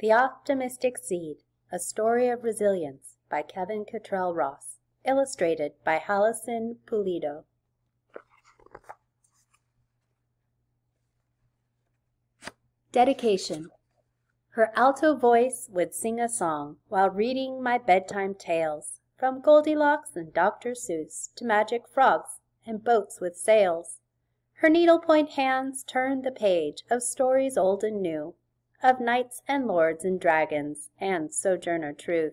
The Optimistic Seed, A Story of Resilience by Kevin Kitrell Ross, illustrated by Allison Pulido. Dedication. Her alto voice would sing a song while reading my bedtime tales, from Goldilocks and Dr. Seuss to magic frogs and boats with sails. Her needlepoint hands turned the page of stories old and new, of knights and lords and dragons and sojourner truth.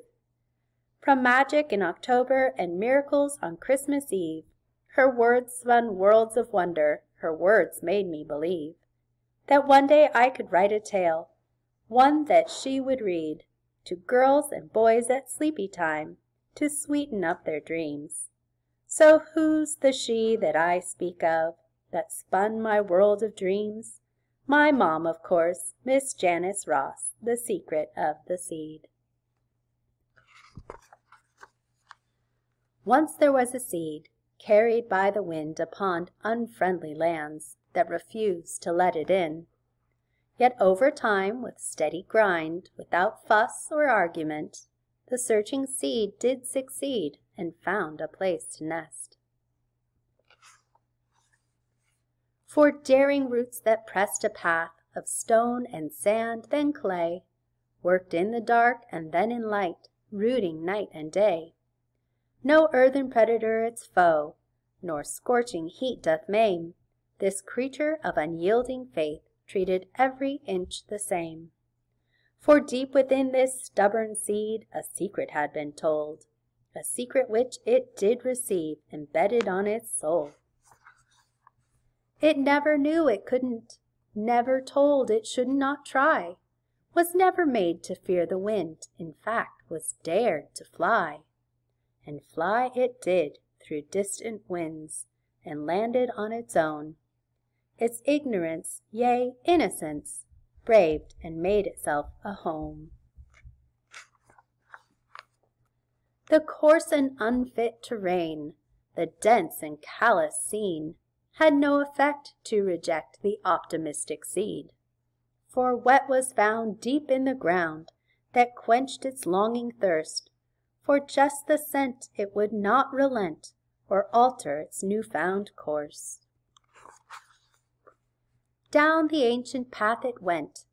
From magic in October and miracles on Christmas Eve, her words spun worlds of wonder, her words made me believe that one day I could write a tale, one that she would read to girls and boys at sleepy time to sweeten up their dreams. So who's the she that I speak of, that spun my world of dreams? My mom, of course, Miss Janice Ross, The Secret of the Seed. Once there was a seed, carried by the wind upon unfriendly lands, that refused to let it in. Yet over time, with steady grind, without fuss or argument, the searching seed did succeed and found a place to nest. For daring roots that pressed a path of stone and sand, then clay, worked in the dark and then in light, rooting night and day. No earthen predator its foe, nor scorching heat doth maim. This creature of unyielding faith treated every inch the same. For deep within this stubborn seed a secret had been told, a secret which it did receive embedded on its soul. It never knew it couldn't, never told it should not try, was never made to fear the wind, in fact was dared to fly. And fly it did through distant winds, and landed on its own. Its ignorance, yea, innocence, braved and made itself a home. The coarse and unfit terrain, the dense and callous scene, had no effect to reject the optimistic seed. For wet was found deep in the ground that quenched its longing thirst. For just the scent it would not relent or alter its new-found course. Down the ancient path it went,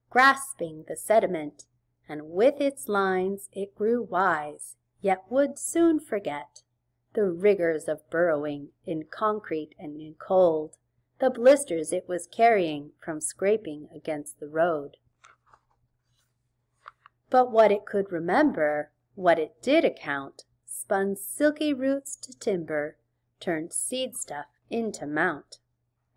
grasping the sediment, and with its lines it grew wise, yet would soon forget the rigors of burrowing in concrete and in cold, the blisters it was carrying from scraping against the road. But what it could remember, what it did account, spun silky roots to timber, turned seed stuff into mount.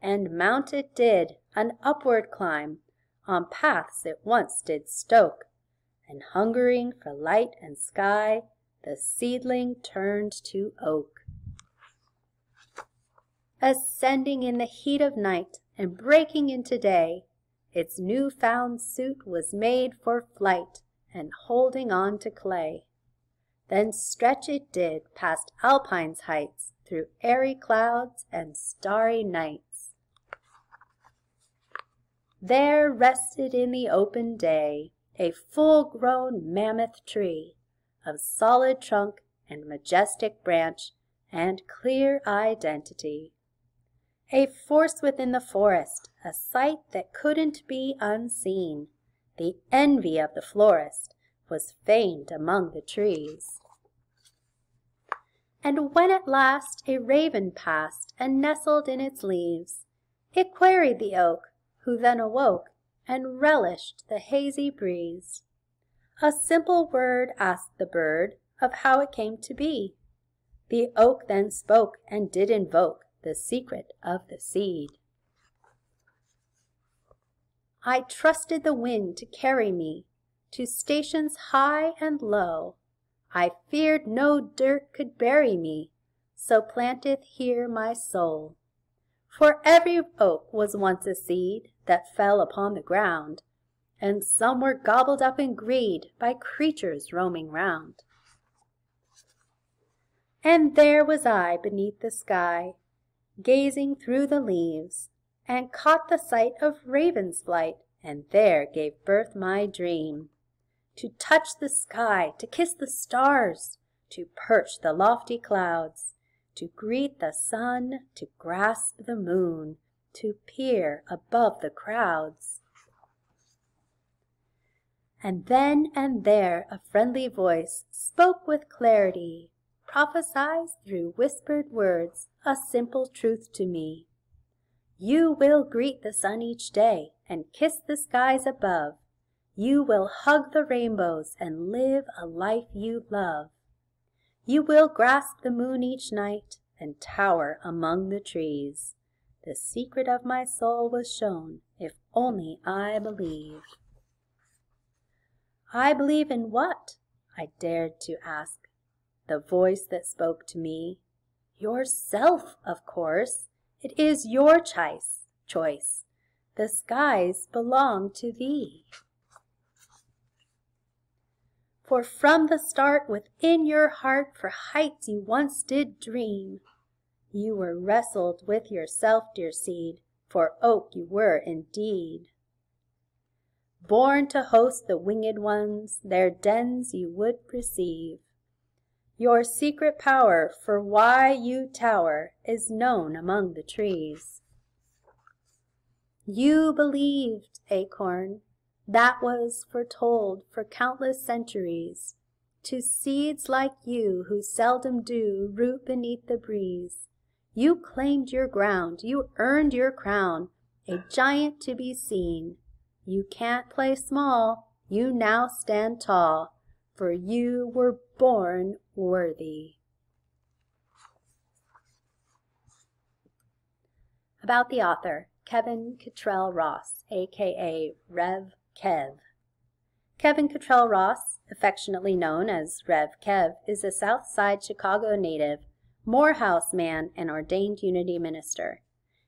And mount it did, an upward climb, on paths it once did stoke, and hungering for light and sky, the seedling turned to oak. Ascending in the heat of night and breaking into day, its new-found suit was made for flight and holding on to clay. Then stretch it did past Alpine's heights, through airy clouds and starry nights. There rested in the open day a full-grown mammoth tree, of solid trunk and majestic branch and clear identity. A force within the forest, a sight that couldn't be unseen. The envy of the florist was famed among the trees. And when at last a raven passed and nestled in its leaves, it queried the oak, who then awoke and relished the hazy breeze. A simple word asked the bird of how it came to be. The oak then spoke and did invoke the secret of the seed. I trusted the wind to carry me to stations high and low. I feared no dirt could bury me, so planteth here my soul. For every oak was once a seed that fell upon the ground, and some were gobbled up in greed by creatures roaming round. And there was I beneath the sky, gazing through the leaves, and caught the sight of raven's flight and there gave birth my dream. To touch the sky, to kiss the stars, to perch the lofty clouds, to greet the sun, to grasp the moon, to peer above the crowds. And then and there a friendly voice spoke with clarity, prophesied through whispered words a simple truth to me. You will greet the sun each day and kiss the skies above. You will hug the rainbows and live a life you love. You will grasp the moon each night and tower among the trees. The secret of my soul was shown, if only I believe. I believe in what? I dared to ask. The voice that spoke to me. Yourself, of course. It is your choice. The skies belong to thee. For from the start within your heart for heights you once did dream. You were wrestled with yourself, dear seed, for oak you were indeed. Born to host the winged ones, their dens you would receive. Your secret power for why you tower is known among the trees. You believed, acorn, that was foretold for countless centuries, to seeds like you who seldom do root beneath the breeze. You claimed your ground, you earned your crown, a giant to be seen. You can't play small, you now stand tall, for you were born worthy. About the author, Kevin Kitrell Ross, a.k.a. Rev. Kev. Kevin Kitrell Ross, affectionately known as Rev. Kev, is a South Side Chicago native, Morehouse man, and ordained Unity minister.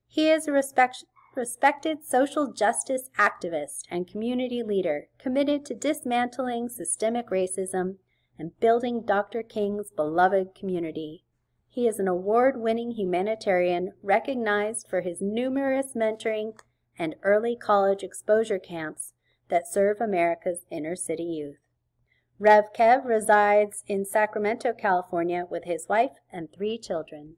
He is a respected social justice activist and community leader committed to dismantling systemic racism and building Dr. King's beloved community. He is an award-winning humanitarian recognized for his numerous mentoring and early college exposure camps that serve America's inner-city youth. Rev. Kev resides in Sacramento, California with his wife and 3 children.